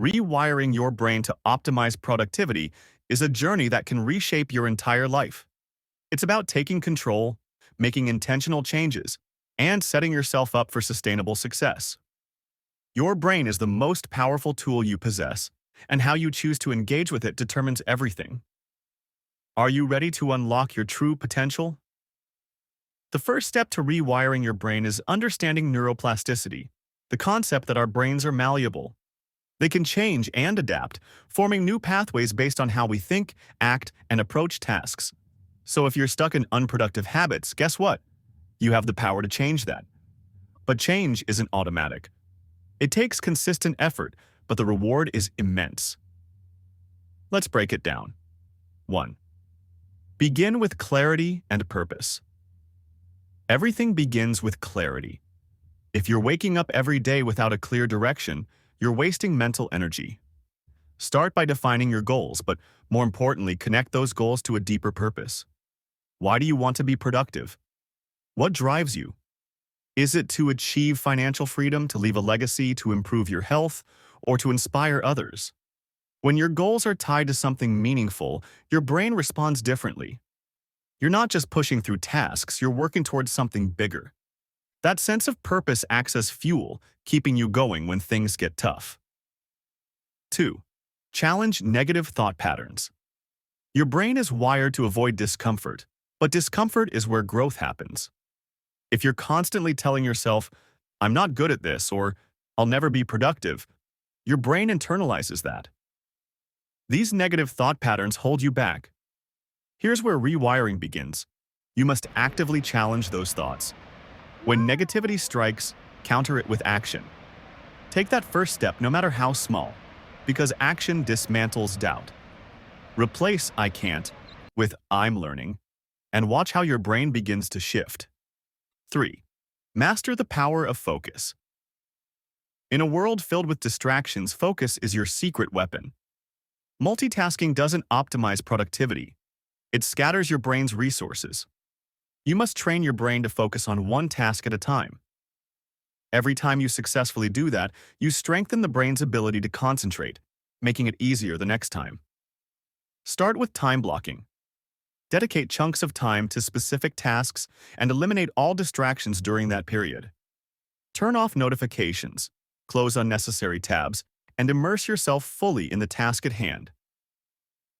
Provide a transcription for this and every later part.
Rewiring your brain to optimize productivity is a journey that can reshape your entire life. It's about taking control, making intentional changes, and setting yourself up for sustainable success. Your brain is the most powerful tool you possess, and how you choose to engage with it determines everything. Are you ready to unlock your true potential? The first step to rewiring your brain is understanding neuroplasticity, the concept that our brains are malleable. They can change and adapt, forming new pathways based on how we think, act, and approach tasks. So if you're stuck in unproductive habits, guess what? You have the power to change that. But change isn't automatic. It takes consistent effort, but the reward is immense. Let's break it down. 1. Begin with clarity and purpose. Everything begins with clarity. If you're waking up every day without a clear direction, you're wasting mental energy. Start by defining your goals, but more importantly, connect those goals to a deeper purpose. Why do you want to be productive? What drives you? Is it to achieve financial freedom, to leave a legacy, to improve your health, or to inspire others? When your goals are tied to something meaningful, your brain responds differently. You're not just pushing through tasks, you're working towards something bigger. That sense of purpose acts as fuel, keeping you going when things get tough. 2. Challenge negative thought patterns. Your brain is wired to avoid discomfort, but discomfort is where growth happens. If you're constantly telling yourself, "I'm not good at this," or "I'll never be productive," your brain internalizes that. These negative thought patterns hold you back. Here's where rewiring begins. You must actively challenge those thoughts. When negativity strikes, counter it with action. Take that first step, no matter how small, because action dismantles doubt. Replace "I can't" with "I'm learning," and watch how your brain begins to shift. 3. Master the power of focus. In a world filled with distractions, focus is your secret weapon. Multitasking doesn't optimize productivity. It scatters your brain's resources. You must train your brain to focus on one task at a time. Every time you successfully do that, you strengthen the brain's ability to concentrate, making it easier the next time. Start with time blocking. Dedicate chunks of time to specific tasks and eliminate all distractions during that period. Turn off notifications, close unnecessary tabs, and immerse yourself fully in the task at hand.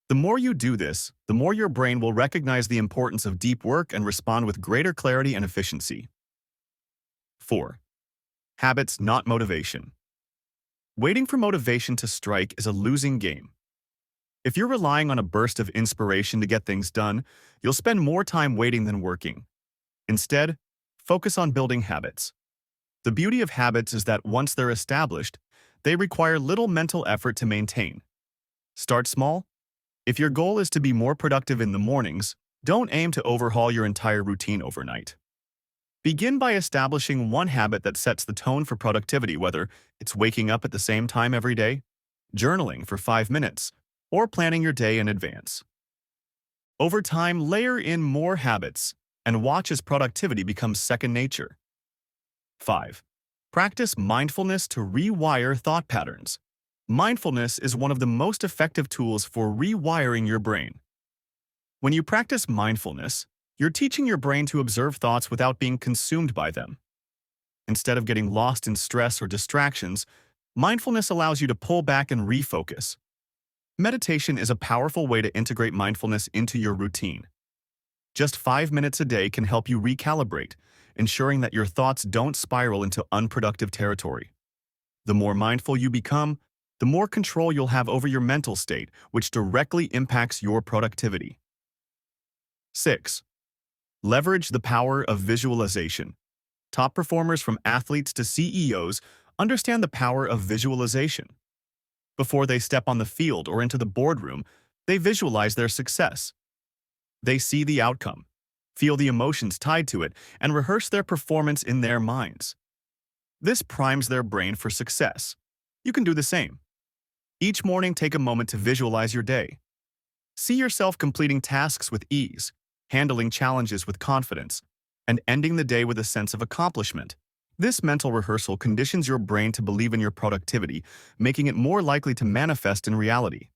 The more you do this, the more your brain will recognize the importance of deep work and respond with greater clarity and efficiency. 4. Habits, not motivation. Waiting for motivation to strike is a losing game. If you're relying on a burst of inspiration to get things done, you'll spend more time waiting than working. Instead, focus on building habits. The beauty of habits is that once they're established, they require little mental effort to maintain. Start small. If your goal is to be more productive in the mornings, don't aim to overhaul your entire routine overnight. Begin by establishing one habit that sets the tone for productivity, whether it's waking up at the same time every day, journaling for 5 minutes, or planning your day in advance. Over time, layer in more habits and watch as productivity becomes second nature. 5. Practice mindfulness to rewire thought patterns. Mindfulness is one of the most effective tools for rewiring your brain. When you practice mindfulness, you're teaching your brain to observe thoughts without being consumed by them. Instead of getting lost in stress or distractions, mindfulness allows you to pull back and refocus. Meditation is a powerful way to integrate mindfulness into your routine. Just 5 minutes a day can help you recalibrate, ensuring that your thoughts don't spiral into unproductive territory. The more mindful you become, the more control you'll have over your mental state, which directly impacts your productivity. 6. Leverage the power of visualization. Top performers, from athletes to CEOs, understand the power of visualization. Before they step on the field or into the boardroom, they visualize their success. They see the outcome, feel the emotions tied to it, and rehearse their performance in their minds. This primes their brain for success. You can do the same. Each morning, take a moment to visualize your day. See yourself completing tasks with ease, handling challenges with confidence, and ending the day with a sense of accomplishment. This mental rehearsal conditions your brain to believe in your productivity, making it more likely to manifest in reality.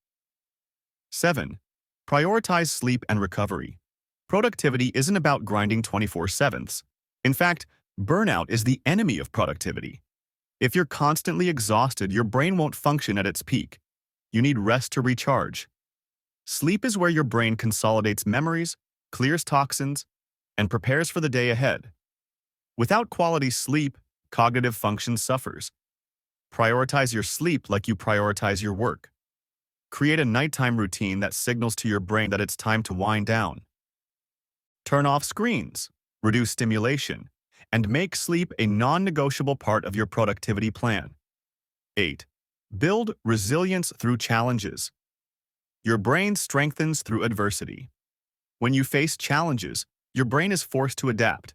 7. Prioritize sleep and recovery. Productivity isn't about grinding 24/7. In fact, burnout is the enemy of productivity. If you're constantly exhausted, your brain won't function at its peak. You need rest to recharge. Sleep is where your brain consolidates memories, clears toxins, and prepares for the day ahead. Without quality sleep, cognitive function suffers. Prioritize your sleep like you prioritize your work. Create a nighttime routine that signals to your brain that it's time to wind down. Turn off screens, reduce stimulation, and make sleep a non-negotiable part of your productivity plan. 8. Build resilience through challenges. Your brain strengthens through adversity. When you face challenges, your brain is forced to adapt.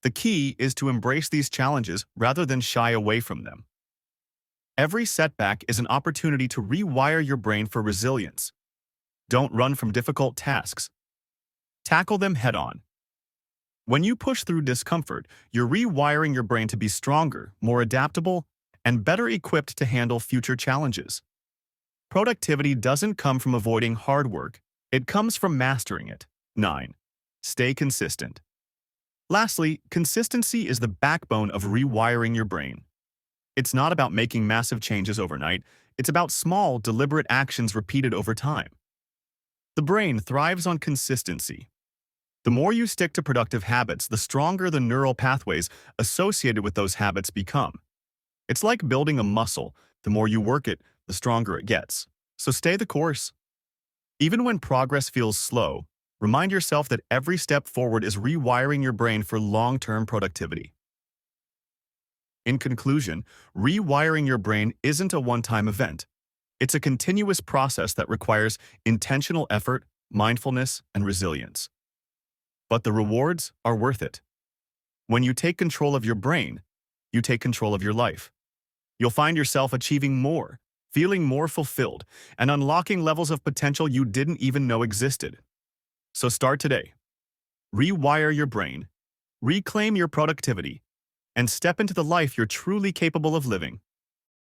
The key is to embrace these challenges rather than shy away from them. Every setback is an opportunity to rewire your brain for resilience. Don't run from difficult tasks. Tackle them head-on. When you push through discomfort, you're rewiring your brain to be stronger, more adaptable, and better equipped to handle future challenges. Productivity doesn't come from avoiding hard work. It comes from mastering it. 9. Stay consistent. Lastly, consistency is the backbone of rewiring your brain. It's not about making massive changes overnight. It's about small, deliberate actions repeated over time. The brain thrives on consistency. The more you stick to productive habits, the stronger the neural pathways associated with those habits become. It's like building a muscle. The more you work it, the stronger it gets. So stay the course. Even when progress feels slow, remind yourself that every step forward is rewiring your brain for long-term productivity. In conclusion, rewiring your brain isn't a one-time event. It's a continuous process that requires intentional effort, mindfulness, and resilience. But the rewards are worth it. When you take control of your brain, you take control of your life. You'll find yourself achieving more, feeling more fulfilled, and unlocking levels of potential you didn't even know existed. So start today. Rewire your brain, reclaim your productivity, and step into the life you're truly capable of living.